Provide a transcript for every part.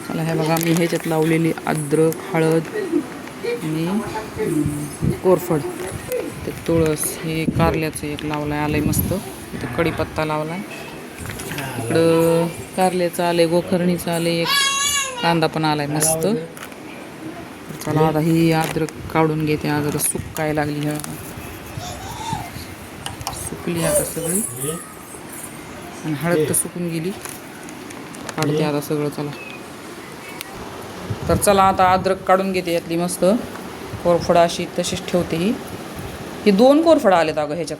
चला हे बघा मी ह्याच्यात लावलेली अद्रक, हळद आणि कोरफड, ते तुळस, हे कारल्याचं एक लावलाय, आलंय मस्त. इथं कढीपत्ता लावलाय, इकडं कारल्याचं आलंय, गोखरणीचं आलंय, एक कांदा पण आलाय मस्त. चला आता ही अद्रक काढून घेते, अद्रक सुकायला लागली, ह्या सुकली आता सगळी, आणि हळद तर सुकून गेली, काढते आता सगळं. चला तर चला आता अद्रक काढून घेते यातली मस्त. कोरफड अशी तशीच ठेवते. ही 2 कोरफड आलेत अगं ह्याच्यात.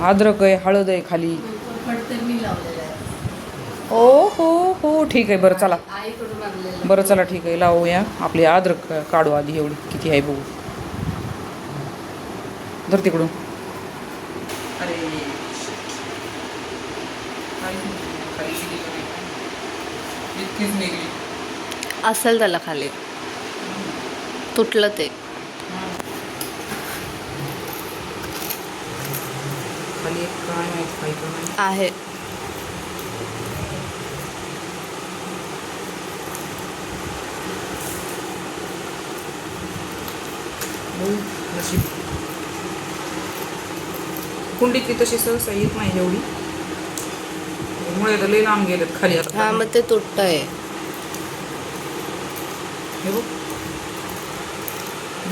अद्रक आहे, हळद आहे खाली. हो हो हो ठीक आहे, बरं चला, बरं चला ठीक आहे, लावूया आपली अद्रक काढू आधी. एवढी किती आहे बघू. धर तिकडून. अरे इतकीच निघली असेल त्याला खाली, तुटलं ते. खाली एक काय माहित काय का नाही आहे. नशीब. कुंडीतली तशी सहसा येत नाही एवढी, मुळे तर लई लांब गेलेत खाली आता. हा मग ते तुटतंय. हे बघ,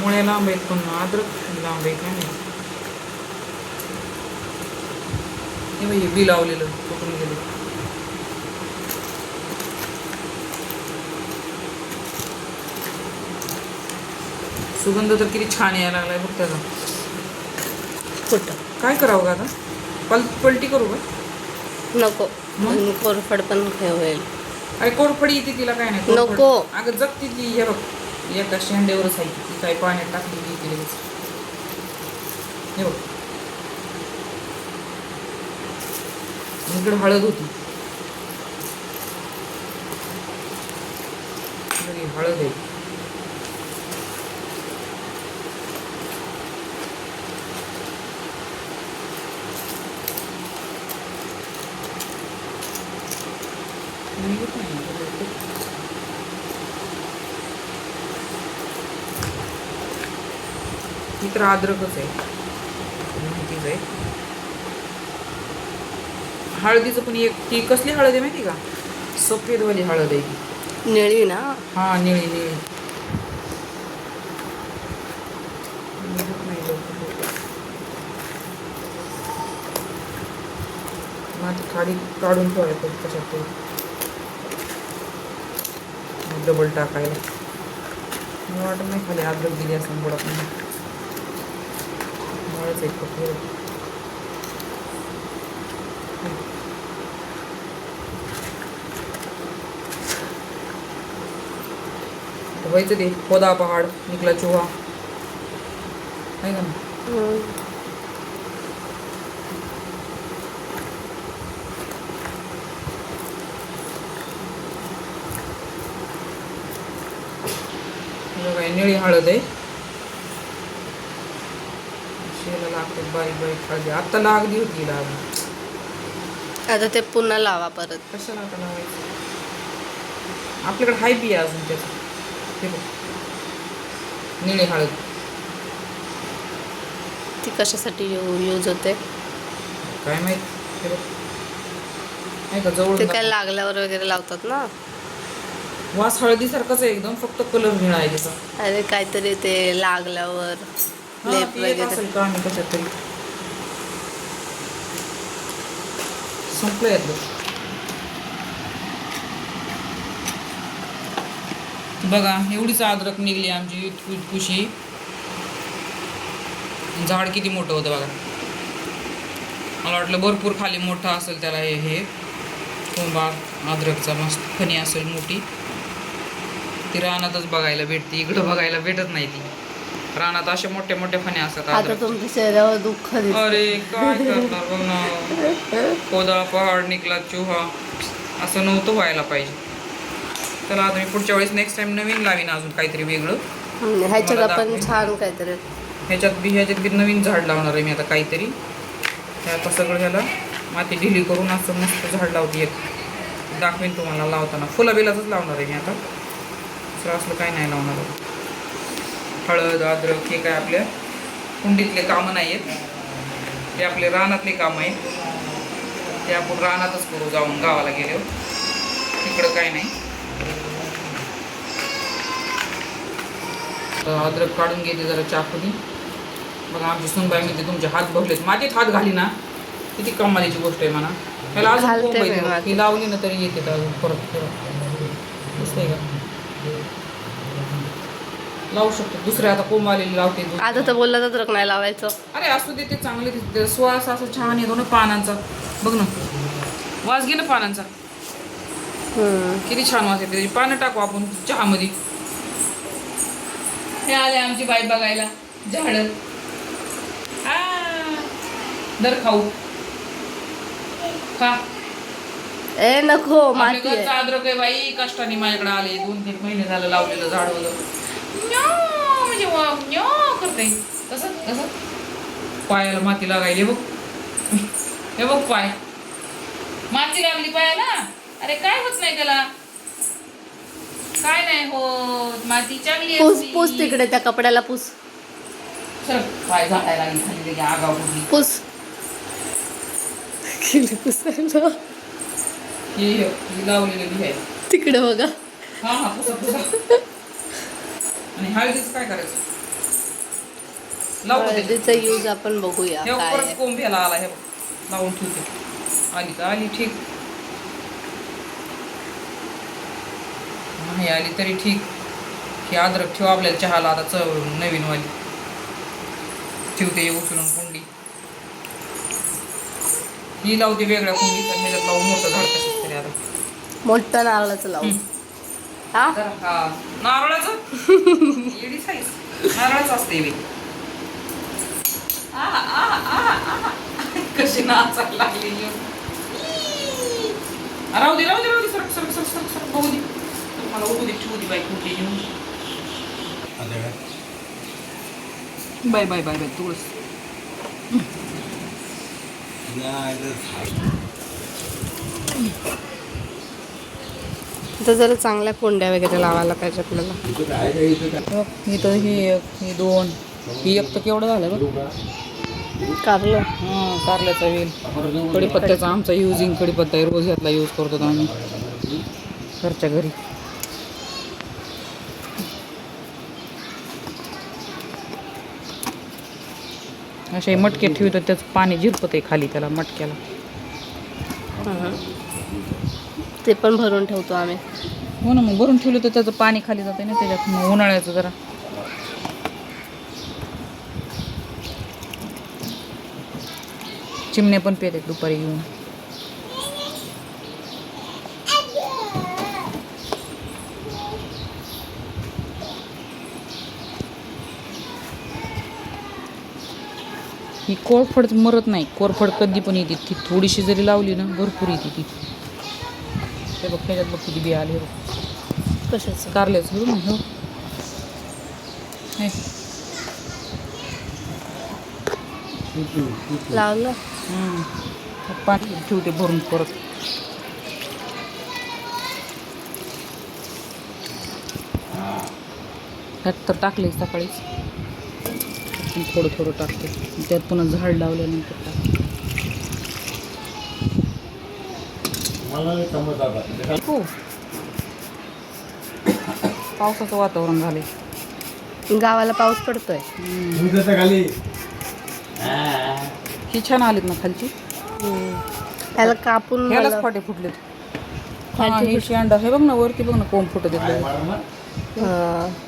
मुळे लांब आहेत पण अद्रक लांब आहे काय नाही. हे बघ, हे बी लावलेलं तुटून गेलं. सुगंध तर किती छान यायला लागलाय बघ त्याचा. कुठं काय करावं का आता? पलटी करू का? नको, कोरफड पण होईल. अरे कोरफडी येते तिला, काय नाही. नको. अगं जगती ती. हे बघ, एका शेंड्यावरच आहे ती, काय पाण्यात टाकली ती लगेच. हे बघ, इकडे हळद होती, हळद आहे. ही तर अद्रकच आहे, माहितीच आहे. हळदीचं पण एक, ती कसली हळद आहे माहिती का? सफेदवाली हळद आहे ती. निळी ना? हा निळी निळी. खाली काढून ठेवायचं कशात तरी, डबल टाकायला. मला वाटत नाही खाली अद्रक दिली असं बुडात नाही. मळच एक फक्त व्हायचं ते. खोदा पहाड निकला चूहा आहे का. निळी हळद आहे, शेला लागते बारीक बारीक हळदी. आता लागली होती लाग. आता ते पुन्हा लावा परत. कशाला आता लावायचं? आपल्याकडे हाय बी अजून त्याचं. हे बघ, निळी हळद. ती कशासाठी यूज होते काय माहित. हे बघ, नाही का जवळ. ते काय लागल्यावर वगैरे लावतात ना. वास हळदीसारखाच आहे एकदम, फक्त कलर निळा आहे त्याचा. अरे काहीतरी ते लागल्यावर लेप वगैरे असेल का आणि कशात तरी संपलं यातलं. बघा एवढीच अद्रक निघली आमची खुशी. झाड किती मोठं होतं बघा. मला वाटलं भरपूर खाली मोठं असेल त्याला. हे कोंबा अद्रकचा मस्त फणी असेल मोठी. ती रानातच बघायला भेटते, इकडं बघायला भेटत नाही. ती रानात अशा मोठ्या मोठ्या फण्या असतात. आता तुमच्या चेहऱ्यावर दुःख दिसतं. अरे काय करणार बघ ना. खोदा पहाड निकला चूहा, असं नव्हतं व्हायला पाहिजे. चला आता मी पुढच्या वेळेस नेक्स्ट टाइम नवीन लावीन, अजून काहीतरी वेगळं. ह्याच्यात आपण छान काहीतरी ह्याच्यात बी नवीन झाड लावणार आहे मी आता काहीतरी. आता सगळं ह्याला माती ढिली करून असं मस्त झाड लावते. एक दाखवेन तुम्हाला लावताना. फुलं बिलाचंच लावणार आहे मी आता. दुसरं असलं काही नाही लावणार आहे. हळद अद्रक हे काय आपल्या कुंडीतले कामं नाही आहेत, ते आपले रानातले कामं आहेत. ते आपण रानातच करू जाऊन गावाला गेल्यावर. तिकडं काय नाही. तर अद्रक काढून घेते जरा चाकूनी. बघा आमची सुनबाई म्हणते तुमचे हात भरलेत. मातीत हात घाली ना किती कमालीची गोष्ट आहे म्हणा. त्याला अजून कोंब आहे, ही लावली ना तरी येते अजून परत दिसतंय का. लावू शकतो दुसरे आता कोंब आलेली लावते. आता तर बोलला अद्रक नाही लावायचं. अरे असू दे, ते चांगले दिसते. श्वास असं छान येतो ना पानांचा. बघ ना वास घे ना पानांचा, किती छान वास येते. त्याची पानं टाकू आपण चहामध्ये. हे आले आमची बाई बघायला झाड. दर खाऊ खा. ए नको, माती आहे. घरचा अद्रक आहे बाई. कष्टाने माझ्याकडे आले. 2-3 महिने झालं लावलेलं झाड होतं. म्हणजे करते तसं तसं. पायाला माती लागायली बघ. हे बघ पाय माती लागली पायाला. अरे काय होत नाही त्याला, काय नाही होत. माती चांगली पूस पूस तिकडे त्या कपड्याला पूस. चल पाय झाडायला लागली खाली आगाव कुठली. पूस केली पुसायला. ही लावलेली बी आहे तिकडे बघा. हा हा पुसा पुसा. आणि हळदीचं काय करायचं लावू. हळदीचा यूज आपण बघूया हे काय परत आहे. कोंब्याला आला. हे लावून ठेवते. आली का आली ठीक, नाही आली तरी ठीक. ही अद्रक ठेव आपल्याला चहाला आता चव नवीन वाली. ठेवते उचलून कुंडी. ही लावते वेगळ्या कुंडीत आणि ह्याच्यात लावून मोठं झाड कशाच तरी. आता मोठं नारळाचं लावू. हा तर हा नारळाचं एडी साईज नारळाचं असते बी. कशी नाचायला लागली. राहू दे राहू दे राहू दे. सरक सरक सरक सरक सरक बघू दे. मला उठू दे ठेवू दे बाई कुठे येऊन. बाय बाय बाय बाय तुळस. तर जरा चांगल्या कोंड्या वगैरे लावायला पाहिजे आपल्याला. इथं ही एक, ही दोन, ही एक तर केवढं झालं बघ. कारलं. हां कारल्याचा वेल. कढीपत्त्याचा आमचा युजिंग कढीपत्ता आहे. रोज ह्यातला यूज करतो आम्ही घरच्या घरी. असे मटके ठेवतात त्याचं पाणी झिरपत आहे खाली त्याला मटक्याला. ते पण भरून ठेवतो आम्ही. हो ना मग भरून ठेवलं तर त्याचं पाणी खाली जाते ना त्याच्यात. मग उन्हाळ्याचं जरा चिमणे पण पेते दुपारी घेऊन. ही कोरफड मरत नाही. कोरफड कधी पण येते. ती थोडीशी जरी लावली ना भरपूर येते ती. हे बघ ह्याच्यात बघ किती बिया आली. कशाचं? कारल्याचं हो ना. हो लावलं. पाणी ठेवते भरून परत. ह्यात तर टाकले सकाळीच. थोडं थोडं टाकते. त्यात पुन्हा झाड लावल्यानंतर टाकते. हो पावसाचं वातावरण झालंय. गावाला पाऊस पडतोय. ही छान आलीत ना खालची. त्याला कापून ह्यालाच फाटे फुटलेत. हा हे शेंडा हे बघ ना वरती बघ ना कोंब फुटत येत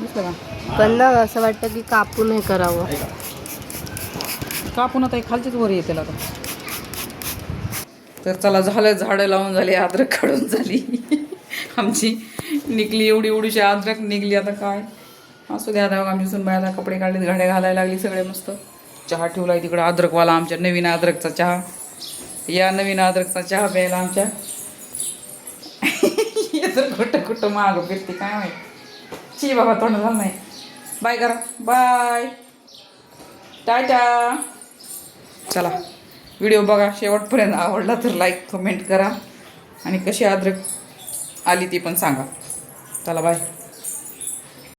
दिसलं का. पण ना असं वाटतं की कापून हे करावं. कापून आता खालचीच वर येते आता. तर चला झालं झाडं लावून झाली. अद्रक काढून झाली आमची. निघली एवढी एवढीशी अद्रक निघली. आता काय असू द्या. आता आमची सुनबाईला कपडे काढले, घड्या घालायला लागली सगळे मस्त. चहा ठेवला तिकडं अद्रकवाला आमच्या. नवीन अद्रकचा चहा. या नवीन अद्रकचा चहा प्यायला आमच्या. तर कुठं कुठं मागं फिरते काय माहिती. ची बाबा तोंड झालं नाही. बाय करा. बाय टाटा. चला व्हिडिओ बघा शेवटपर्यंत. आवडला तर लाईक कमेंट करा. आणि कशी अद्रक आली ती पण सांगा. चला बाय.